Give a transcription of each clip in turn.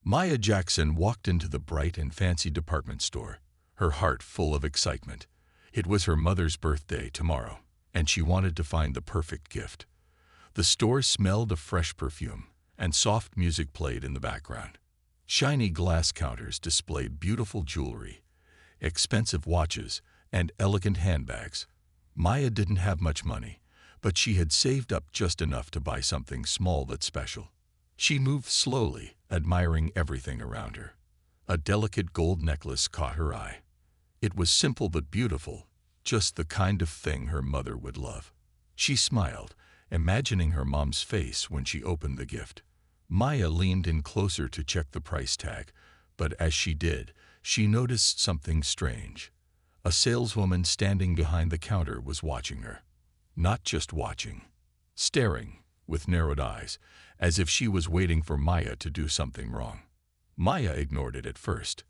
Maya Jackson walked into the bright and fancy department store, her heart full of excitement. It was her mother's birthday tomorrow, and she wanted to find the perfect gift. The store smelled of fresh perfume, and soft music played in the background. Shiny glass counters displayed beautiful jewelry, expensive watches, and elegant handbags. Maya didn't have much money, but she had saved up just enough to buy something small but special. She moved slowly, admiring everything around her. A delicate gold necklace caught her eye. It was simple but beautiful, just the kind of thing her mother would love. She smiled, imagining her mom's face when she opened the gift. Maya leaned in closer to check the price tag, but as she did, she noticed something strange. A saleswoman standing behind the counter was watching her. Not just watching, staring, with narrowed eyes, as if she was waiting for Maya to do something wrong. Maya ignored it at first.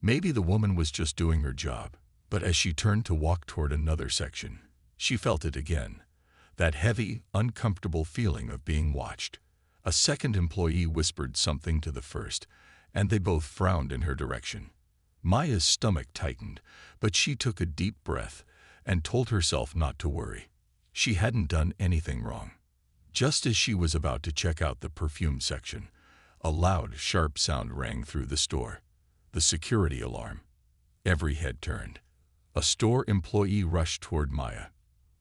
Maybe the woman was just doing her job, but as she turned to walk toward another section, she felt it again. That heavy, uncomfortable feeling of being watched. A second employee whispered something to the first, and they both frowned in her direction. Maya's stomach tightened, but she took a deep breath and told herself not to worry. She hadn't done anything wrong. Just as she was about to check out the perfume section, a loud, sharp sound rang through the store. The security alarm. Every head turned. A store employee rushed toward Maya,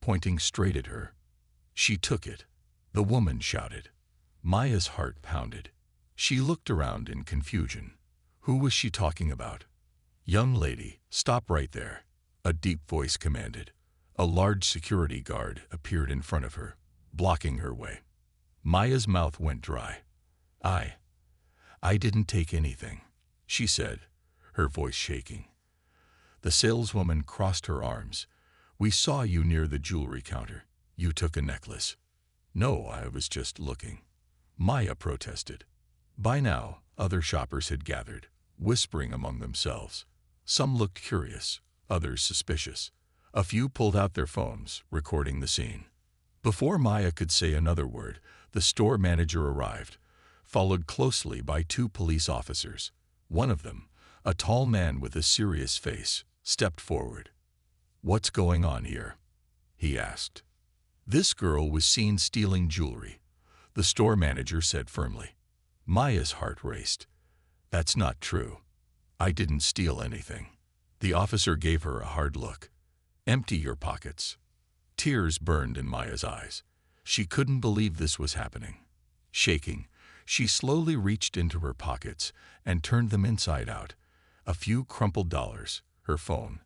pointing straight at her. She took it. The woman shouted. Maya's heart pounded. She looked around in confusion. Who was she talking about? "Young lady, stop right there," a deep voice commanded. A large security guard appeared in front of her, blocking her way. Maya's mouth went dry. I didn't take anything," she said, her voice shaking. The saleswoman crossed her arms. "We saw you near the jewelry counter. You took a necklace." "No, I was just looking," Maya protested. By now, other shoppers had gathered, whispering among themselves. Some looked curious, others suspicious. A few pulled out their phones, recording the scene. Before Maya could say another word, the store manager arrived, followed closely by 2 police officers. One of them, a tall man with a serious face, stepped forward. "What's going on here?" he asked. "This girl was seen stealing jewelry," the store manager said firmly. Maya's heart raced. "That's not true. I didn't steal anything." The officer gave her a hard look. "Empty your pockets." Tears burned in Maya's eyes. She couldn't believe this was happening. Shaking, she slowly reached into her pockets and turned them inside out. A few crumpled dollars, her phone,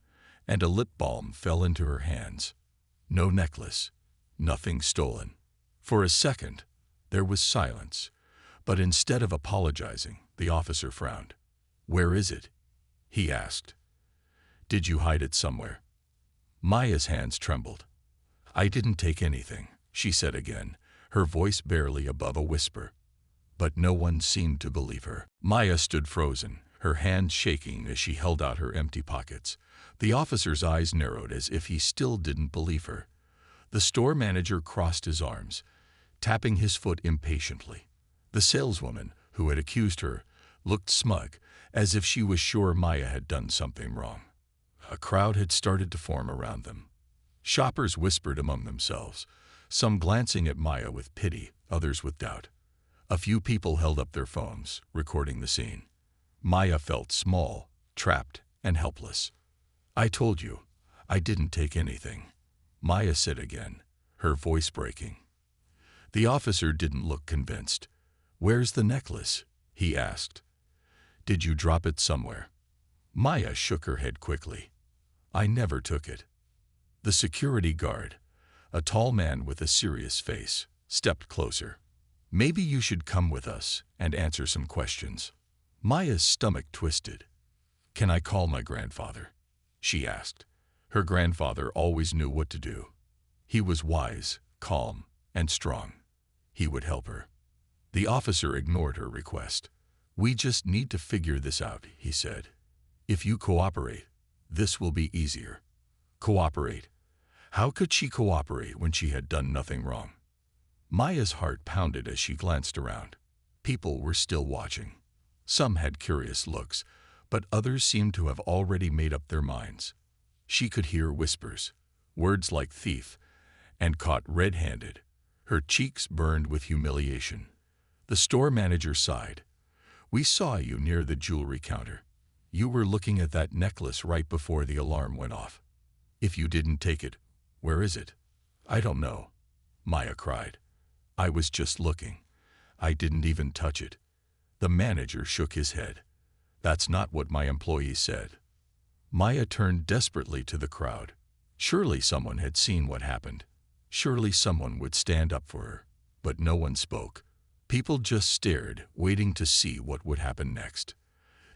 and a lip balm fell into her hands. No necklace, nothing stolen. For a second, there was silence, but instead of apologizing, the officer frowned. "Where is it?" he asked. "Did you hide it somewhere?" Maya's hands trembled. "I didn't take anything," she said again, her voice barely above a whisper. But no one seemed to believe her. Maya stood frozen, her hands shaking as she held out her empty pockets. The officer's eyes narrowed as if he still didn't believe her. The store manager crossed his arms, tapping his foot impatiently. The saleswoman, who had accused her, looked smug, as if she was sure Maya had done something wrong. A crowd had started to form around them. Shoppers whispered among themselves, some glancing at Maya with pity, others with doubt. A few people held up their phones, recording the scene. Maya felt small, trapped, and helpless. "I told you, I didn't take anything," Maya said again, her voice breaking. The officer didn't look convinced. "Where's the necklace?" he asked. "Did you drop it somewhere?" Maya shook her head quickly. "I never took it." The security guard, a tall man with a serious face, stepped closer. "Maybe you should come with us and answer some questions." Maya's stomach twisted. "Can I call my grandfather?" she asked. Her grandfather always knew what to do. He was wise, calm, and strong. He would help her. The officer ignored her request. "We just need to figure this out," he said. "If you cooperate, this will be easier." Cooperate? How could she cooperate when she had done nothing wrong? Maya's heart pounded as she glanced around. People were still watching. Some had curious looks, but others seemed to have already made up their minds. She could hear whispers, words like thief, and caught red-handed. Her cheeks burned with humiliation. The store manager sighed. "We saw you near the jewelry counter. You were looking at that necklace right before the alarm went off. If you didn't take it, where is it?" "I don't know," Maya cried. "I was just looking. I didn't even touch it." The manager shook his head. "That's not what my employee said." Maya turned desperately to the crowd. Surely someone had seen what happened. Surely someone would stand up for her. But no one spoke. People just stared, waiting to see what would happen next.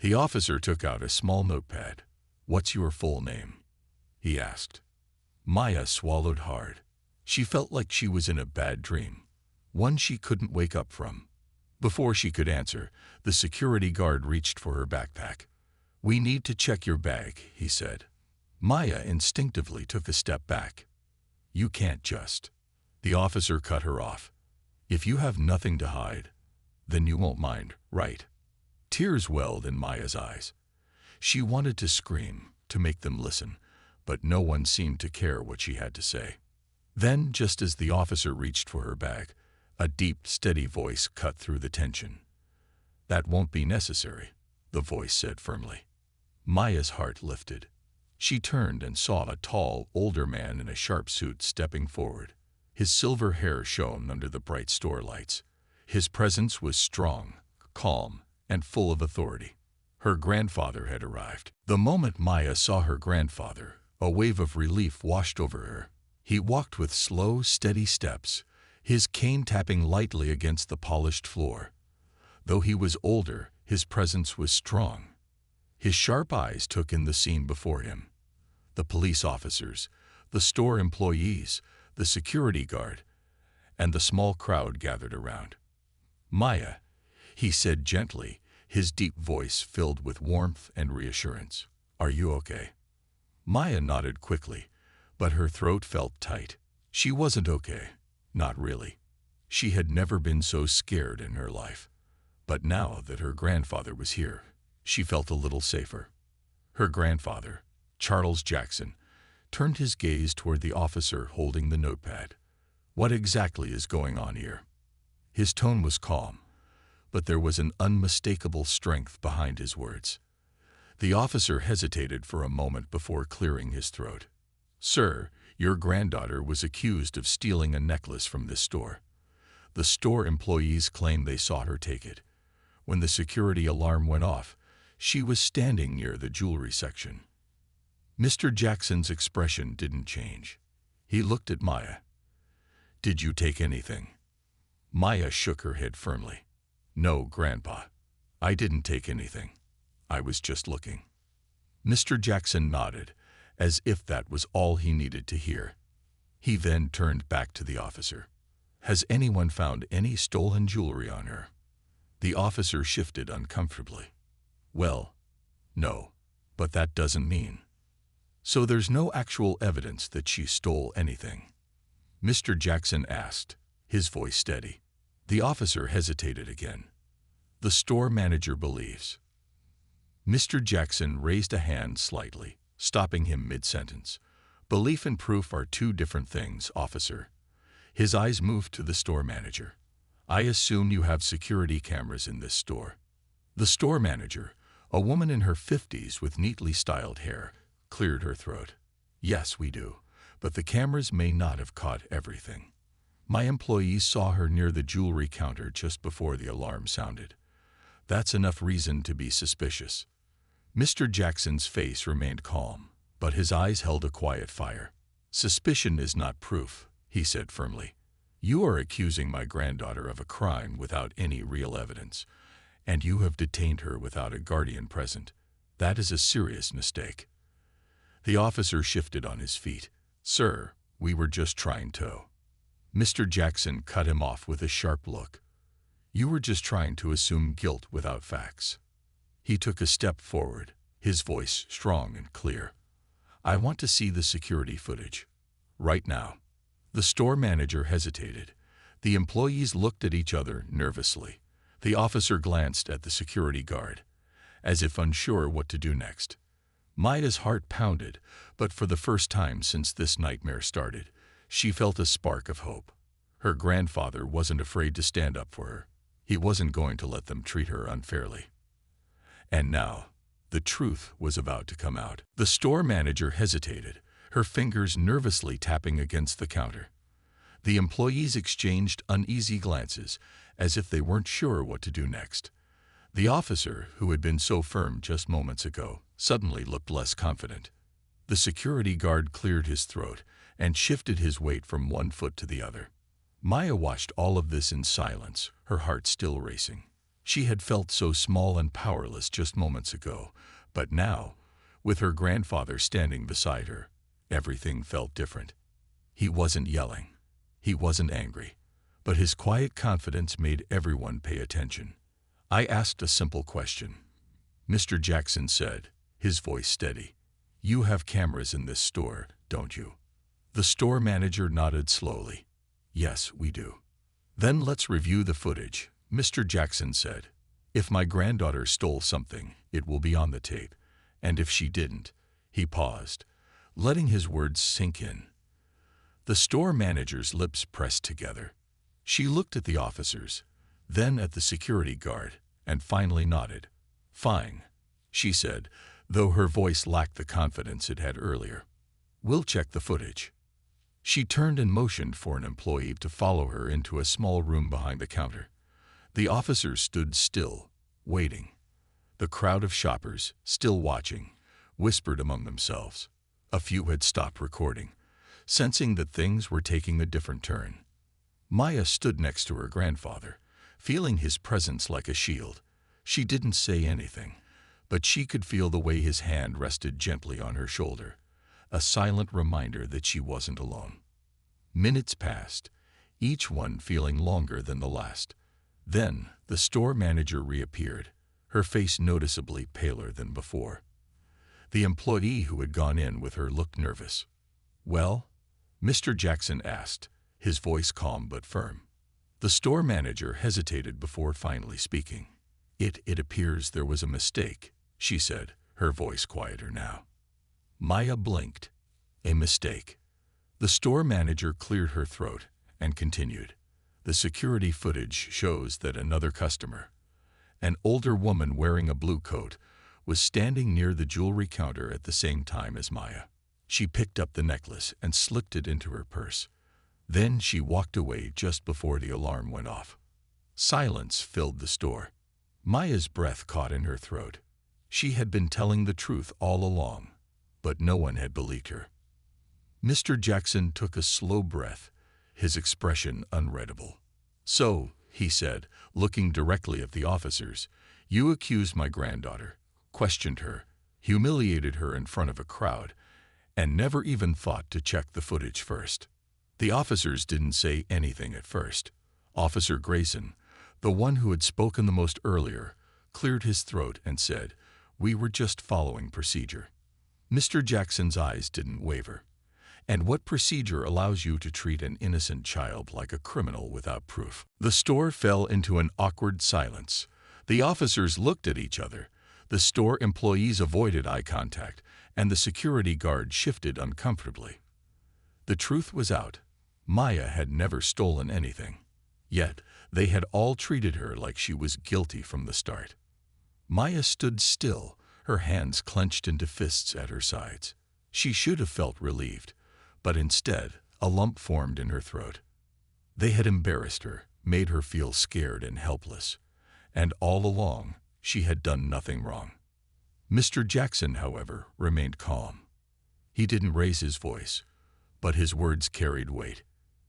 The officer took out a small notepad. "What's your full name?" he asked. Maya swallowed hard. She felt like she was in a bad dream, one she couldn't wake up from. Before she could answer, the security guard reached for her backpack. "We need to check your bag," he said. Maya instinctively took a step back. "You can't just." The officer cut her off. "If you have nothing to hide, then you won't mind, right?" Tears welled in Maya's eyes. She wanted to scream, to make them listen, but no one seemed to care what she had to say. Then, just as the officer reached for her bag, a deep, steady voice cut through the tension. "That won't be necessary," the voice said firmly. Maya's heart lifted. She turned and saw a tall, older man in a sharp suit stepping forward. His silver hair shone under the bright store lights. His presence was strong, calm, and full of authority. Her grandfather had arrived. The moment Maya saw her grandfather, a wave of relief washed over her. He walked with slow, steady steps, his cane tapping lightly against the polished floor. Though he was older, his presence was strong. His sharp eyes took in the scene before him. The police officers, the store employees, the security guard, and the small crowd gathered around. "Maya," he said gently, his deep voice filled with warmth and reassurance. "Are you okay?" Maya nodded quickly, but her throat felt tight. She wasn't okay. Not really. She had never been so scared in her life. But now that her grandfather was here, she felt a little safer. Her grandfather, Charles Jackson, turned his gaze toward the officer holding the notepad. "What exactly is going on here?" His tone was calm, but there was an unmistakable strength behind his words. The officer hesitated for a moment before clearing his throat. "Sir, your granddaughter was accused of stealing a necklace from this store. The store employees claim they saw her take it. When the security alarm went off, she was standing near the jewelry section." Mr. Jackson's expression didn't change. He looked at Maya. "Did you take anything?" Maya shook her head firmly. "No, Grandpa. I didn't take anything. I was just looking." Mr. Jackson nodded, as if that was all he needed to hear. He then turned back to the officer. "Has anyone found any stolen jewelry on her?" The officer shifted uncomfortably. "Well, no, but that doesn't mean." "So there's no actual evidence that she stole anything?" Mr. Jackson asked, his voice steady. The officer hesitated again. "The store manager believes." Mr. Jackson raised a hand slightly, stopping him mid-sentence. "Belief and proof are two different things, officer." His eyes moved to the store manager. "I assume you have security cameras in this store." The store manager, a woman in her 50s with neatly styled hair, cleared her throat. "Yes, we do, but the cameras may not have caught everything. My employees saw her near the jewelry counter just before the alarm sounded. That's enough reason to be suspicious." Mr. Jackson's face remained calm, but his eyes held a quiet fire. "Suspicion is not proof," he said firmly. "You are accusing my granddaughter of a crime without any real evidence, and you have detained her without a guardian present. That is a serious mistake." The officer shifted on his feet. "Sir, we were just trying to." Mr. Jackson cut him off with a sharp look. "You were just trying to assume guilt without facts." He took a step forward, his voice strong and clear. "I want to see the security footage. Right now." The store manager hesitated. The employees looked at each other nervously. The officer glanced at the security guard, as if unsure what to do next. Maya's heart pounded, but for the first time since this nightmare started, she felt a spark of hope. Her grandfather wasn't afraid to stand up for her. He wasn't going to let them treat her unfairly. And now, the truth was about to come out. The store manager hesitated, her fingers nervously tapping against the counter. The employees exchanged uneasy glances, as if they weren't sure what to do next. The officer, who had been so firm just moments ago, suddenly looked less confident. The security guard cleared his throat and shifted his weight from one foot to the other. Maya watched all of this in silence, her heart still racing. She had felt so small and powerless just moments ago, but now, with her grandfather standing beside her, everything felt different. He wasn't yelling. He wasn't angry. But his quiet confidence made everyone pay attention. I asked a simple question. Mr. Jackson said, his voice steady. You have cameras in this store, don't you? The store manager nodded slowly. Yes, we do. Then let's review the footage, Mr. Jackson said. If my granddaughter stole something, it will be on the tape. And if she didn't, he paused, letting his words sink in. The store manager's lips pressed together. She looked at the officers, then at the security guard, and finally nodded. Fine, she said, though her voice lacked the confidence it had earlier. We'll check the footage. She turned and motioned for an employee to follow her into a small room behind the counter. The officers stood still, waiting. The crowd of shoppers, still watching, whispered among themselves. A few had stopped recording, sensing that things were taking a different turn. Maya stood next to her grandfather, feeling his presence like a shield. She didn't say anything, but she could feel the way his hand rested gently on her shoulder, a silent reminder that she wasn't alone. Minutes passed, each one feeling longer than the last. Then the store manager reappeared, her face noticeably paler than before. The employee who had gone in with her looked nervous. Well? Mr. Jackson asked, his voice calm but firm. The store manager hesitated before finally speaking. It appears there was a mistake, she said, her voice quieter now. Maya blinked. A mistake. The store manager cleared her throat and continued. The security footage shows that another customer, an older woman wearing a blue coat, was standing near the jewelry counter at the same time as Maya. She picked up the necklace and slipped it into her purse. Then she walked away just before the alarm went off. Silence filled the store. Maya's breath caught in her throat. She had been telling the truth all along, but no one had believed her. Mr. Jackson took a slow breath, his expression unreadable. So, he said, looking directly at the officers, you accused my granddaughter, questioned her, humiliated her in front of a crowd, and never even thought to check the footage first. The officers didn't say anything at first. Officer Grayson, the one who had spoken the most earlier, cleared his throat and said, we were just following procedure. Mr. Jackson's eyes didn't waver. And what procedure allows you to treat an innocent child like a criminal without proof? The store fell into an awkward silence. The officers looked at each other. The store employees avoided eye contact, and the security guard shifted uncomfortably. The truth was out. Maya had never stolen anything. Yet, they had all treated her like she was guilty from the start. Maya stood still, her hands clenched into fists at her sides. She should have felt relieved, but instead, a lump formed in her throat. They had embarrassed her, made her feel scared and helpless. And all along, she had done nothing wrong. Mr. Jackson, however, remained calm. He didn't raise his voice, but his words carried weight.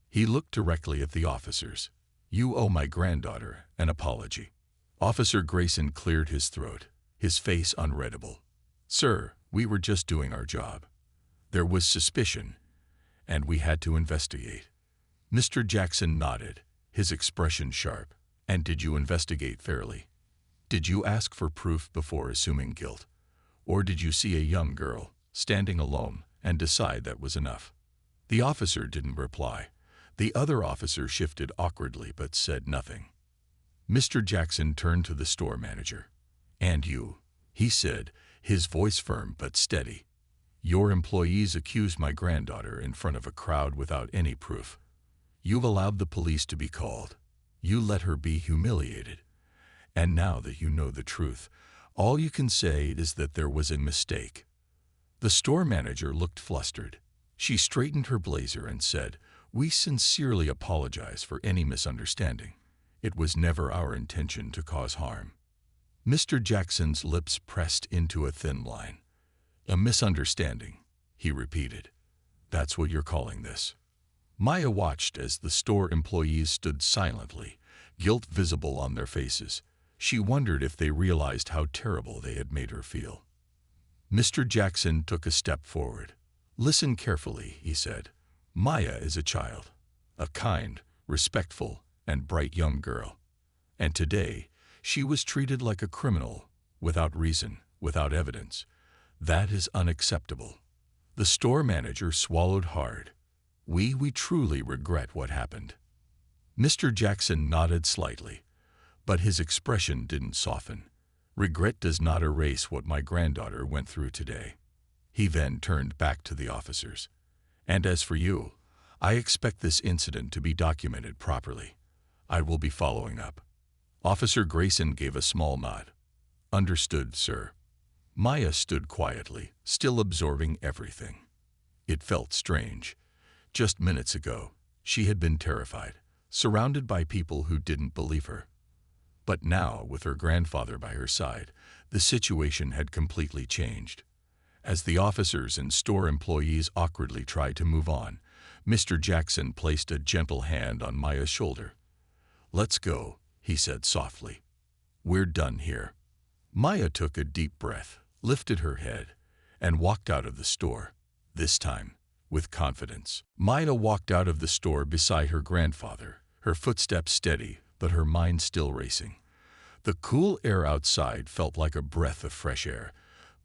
He looked directly at the officers. You owe my granddaughter an apology. Officer Grayson cleared his throat, his face unreadable. Sir, we were just doing our job. There was suspicion, and we had to investigate. Mr. Jackson nodded, his expression sharp. And did you investigate fairly? Did you ask for proof before assuming guilt? Or did you see a young girl, standing alone, and decide that was enough? The officer didn't reply. The other officer shifted awkwardly but said nothing. Mr. Jackson turned to the store manager. "And you," he said, his voice firm but steady. "Your employees accused my granddaughter in front of a crowd without any proof. You've allowed the police to be called. You let her be humiliated. And now that you know the truth, all you can say is that there was a mistake." The store manager looked flustered. She straightened her blazer and said, "We sincerely apologize for any misunderstanding. It was never our intention to cause harm." Mr. Jackson's lips pressed into a thin line. "A misunderstanding," he repeated. "That's what you're calling this?" Maya watched as the store employees stood silently, guilt visible on their faces. She wondered if they realized how terrible they had made her feel. Mr. Jackson took a step forward. "Listen carefully," he said. "Maya is a child, a kind, respectful, and bright young girl. And today, she was treated like a criminal, without reason, without evidence. That is unacceptable." The store manager swallowed hard. We truly regret what happened." Mr. Jackson nodded slightly, but his expression didn't soften. "Regret does not erase what my granddaughter went through today." He then turned back to the officers. "And as for you, I expect this incident to be documented properly. I will be following up." Officer Grayson gave a small nod. "Understood, sir." Maya stood quietly, still absorbing everything. It felt strange. Just minutes ago, she had been terrified, surrounded by people who didn't believe her. But now, with her grandfather by her side, the situation had completely changed. As the officers and store employees awkwardly tried to move on, Mr. Jackson placed a gentle hand on Maya's shoulder. "Let's go," he said softly. "We're done here." Maya took a deep breath, lifted her head, and walked out of the store, this time with confidence. Maya walked out of the store beside her grandfather, her footsteps steady, but her mind still racing. The cool air outside felt like a breath of fresh air,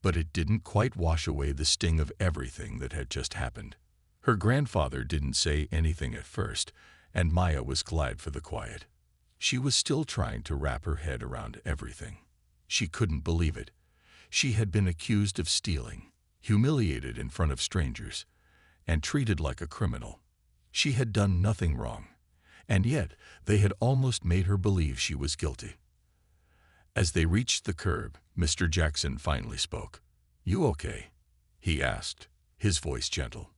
but it didn't quite wash away the sting of everything that had just happened. Her grandfather didn't say anything at first, and Maya was glad for the quiet. She was still trying to wrap her head around everything. She couldn't believe it. She had been accused of stealing, humiliated in front of strangers, and treated like a criminal. She had done nothing wrong, and yet they had almost made her believe she was guilty. As they reached the curb, Mr. Jackson finally spoke. "You okay?" he asked, his voice gentle.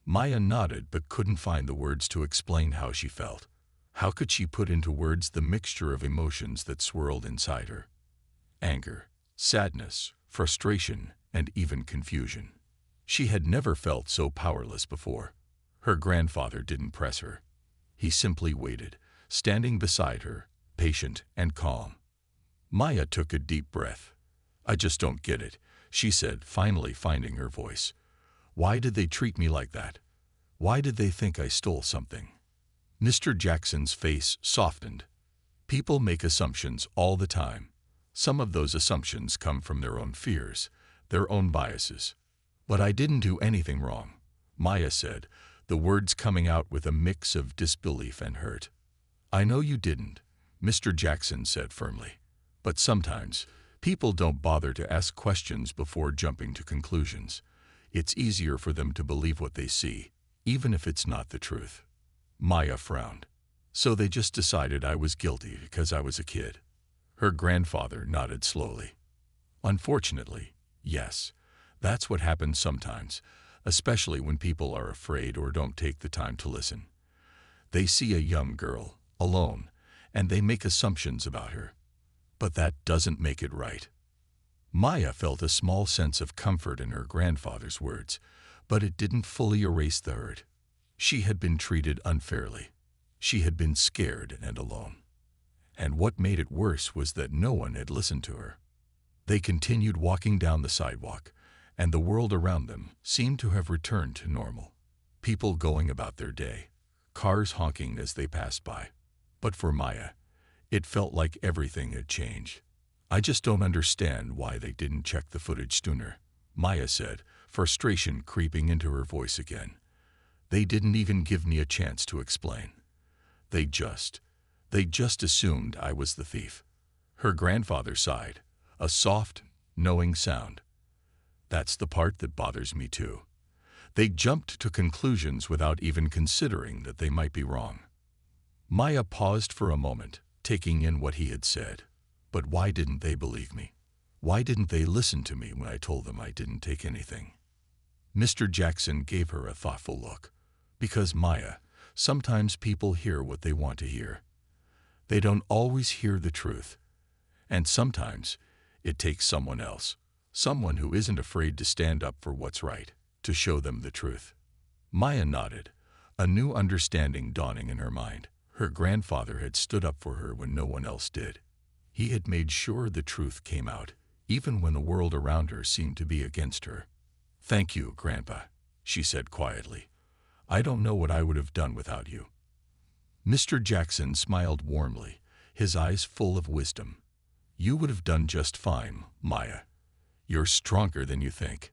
Maya nodded but couldn't find the words to explain how she felt. How could she put into words the mixture of emotions that swirled inside her? Anger, sadness, frustration, and even confusion. She had never felt so powerless before. Her grandfather didn't press her. He simply waited, standing beside her, patient and calm. Maya took a deep breath. "I just don't get it," she said, finally finding her voice. "Why did they treat me like that? Why did they think I stole something?" Mr. Jackson's face softened. "People make assumptions all the time. Some of those assumptions come from their own fears, their own biases. But I didn't do anything wrong," Maya said, the words coming out with a mix of disbelief and hurt. "I know you didn't," Mr. Jackson said firmly. "But sometimes, people don't bother to ask questions before jumping to conclusions. It's easier for them to believe what they see, even if it's not the truth." Maya frowned. "So they just decided I was guilty because I was a kid?" Her grandfather nodded slowly. "Unfortunately, yes. That's what happens sometimes, especially when people are afraid or don't take the time to listen. They see a young girl, alone, and they make assumptions about her. But that doesn't make it right." Maya felt a small sense of comfort in her grandfather's words, but it didn't fully erase the hurt. She had been treated unfairly. She had been scared and alone. And what made it worse was that no one had listened to her. They continued walking down the sidewalk, and the world around them seemed to have returned to normal. People going about their day, cars honking as they passed by. But for Maya, it felt like everything had changed. "I just don't understand why they didn't check the footage sooner," Maya said, frustration creeping into her voice again. "They didn't even give me a chance to explain. They just assumed I was the thief. Her grandfather sighed, a soft, knowing sound. That's the part that bothers me too. They jumped to conclusions without even considering that they might be wrong. Maya paused for a moment, taking in what he had said. But why didn't they believe me? Why didn't they listen to me when I told them I didn't take anything? Mr. Jackson gave her a thoughtful look. Because, Maya, sometimes people hear what they want to hear. They don't always hear the truth. And sometimes it takes someone else, someone who isn't afraid to stand up for what's right, to show them the truth. Maya nodded, a new understanding dawning in her mind. Her grandfather had stood up for her when no one else did. He had made sure the truth came out, even when the world around her seemed to be against her. "Thank you, Grandpa," she said quietly. "I don't know what I would have done without you." Mr. Jackson smiled warmly, his eyes full of wisdom. "You would have done just fine, Maya. You're stronger than you think."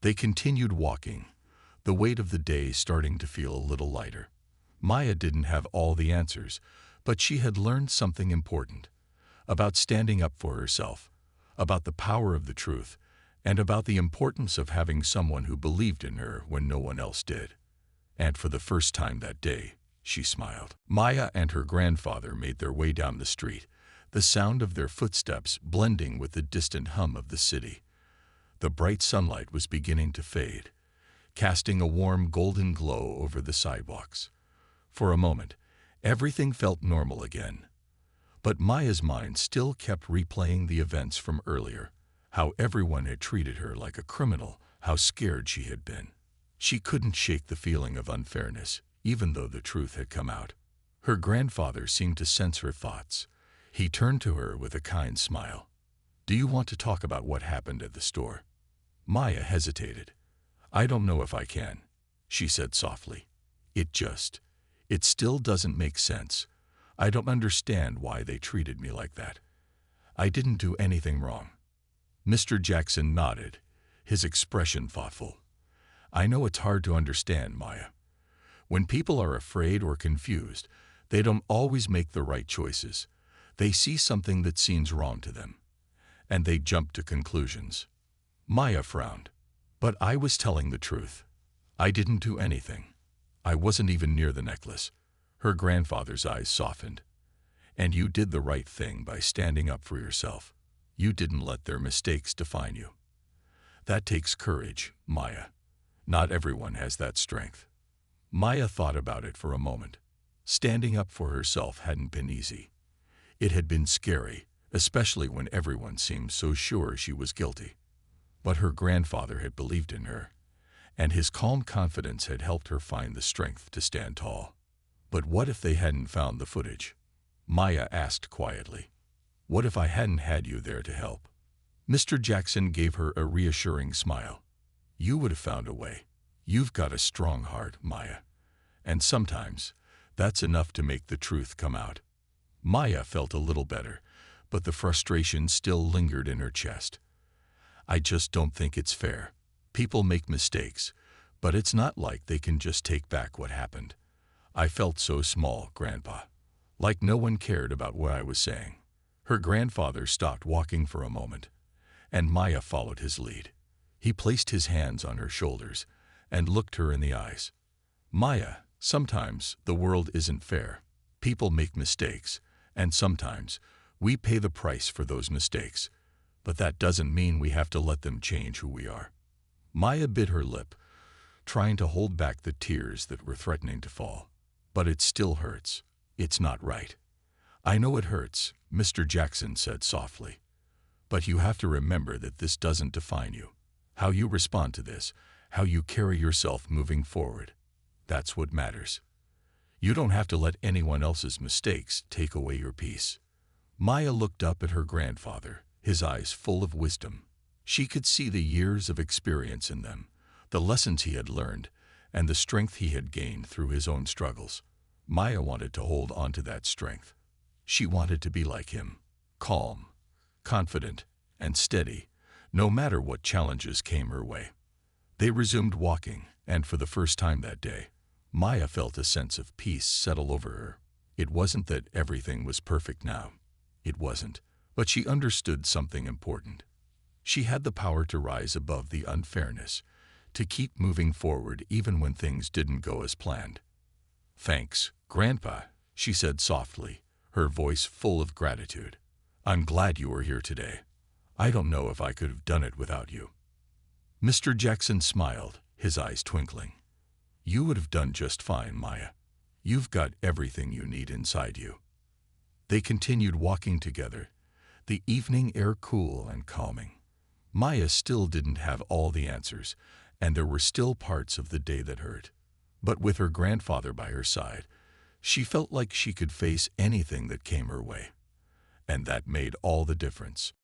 They continued walking, the weight of the day starting to feel a little lighter. Maya didn't have all the answers, but she had learned something important about standing up for herself, about the power of the truth, and about the importance of having someone who believed in her when no one else did. And for the first time that day, she smiled. Maya and her grandfather made their way down the street, the sound of their footsteps blending with the distant hum of the city. The bright sunlight was beginning to fade, casting a warm golden glow over the sidewalks. For a moment, everything felt normal again. But Maya's mind still kept replaying the events from earlier, how everyone had treated her like a criminal, how scared she had been. She couldn't shake the feeling of unfairness, even though the truth had come out. Her grandfather seemed to sense her thoughts. He turned to her with a kind smile. "Do you want to talk about what happened at the store?" Maya hesitated. "I don't know if I can," she said softly. It still doesn't make sense. I don't understand why they treated me like that. I didn't do anything wrong." Mr. Jackson nodded, his expression thoughtful. "I know it's hard to understand, Maya. When people are afraid or confused, they don't always make the right choices. They see something that seems wrong to them, and they jump to conclusions." Maya frowned. "But I was telling the truth. I didn't do anything. I wasn't even near the necklace." Her grandfather's eyes softened. "And you did the right thing by standing up for yourself. You didn't let their mistakes define you. That takes courage, Maya. Not everyone has that strength." Maya thought about it for a moment. Standing up for herself hadn't been easy. It had been scary, especially when everyone seemed so sure she was guilty. But her grandfather had believed in her, and his calm confidence had helped her find the strength to stand tall. "But what if they hadn't found the footage?" Maya asked quietly. "What if I hadn't had you there to help?" Mr. Jackson gave her a reassuring smile. "You would have found a way. You've got a strong heart, Maya. And sometimes, that's enough to make the truth come out." Maya felt a little better, but the frustration still lingered in her chest. "I just don't think it's fair. People make mistakes, but it's not like they can just take back what happened. I felt so small, Grandpa. Like no one cared about what I was saying." Her grandfather stopped walking for a moment, and Maya followed his lead. He placed his hands on her shoulders and looked her in the eyes. "Maya, sometimes the world isn't fair. People make mistakes, and sometimes we pay the price for those mistakes. But that doesn't mean we have to let them change who we are." Maya bit her lip, trying to hold back the tears that were threatening to fall. "But it still hurts. It's not right." "I know it hurts," Mr. Jackson said softly. "But you have to remember that this doesn't define you. How you respond to this, how you carry yourself moving forward, that's what matters. You don't have to let anyone else's mistakes take away your peace." Maya looked up at her grandfather, his eyes full of wisdom. She could see the years of experience in them, the lessons he had learned, and the strength he had gained through his own struggles. Maya wanted to hold on to that strength. She wanted to be like him, calm, confident, and steady, no matter what challenges came her way. They resumed walking, and for the first time that day, Maya felt a sense of peace settle over her. It wasn't that everything was perfect now. It wasn't. But she understood something important. She had the power to rise above the unfairness, to keep moving forward even when things didn't go as planned. "Thanks, Grandpa," she said softly, her voice full of gratitude. "I'm glad you were here today. I don't know if I could have done it without you." Mr. Jackson smiled, his eyes twinkling. "You would have done just fine, Maya. You've got everything you need inside you." They continued walking together, the evening air cool and calming. Maya still didn't have all the answers, and there were still parts of the day that hurt. But with her grandfather by her side, she felt like she could face anything that came her way. And that made all the difference.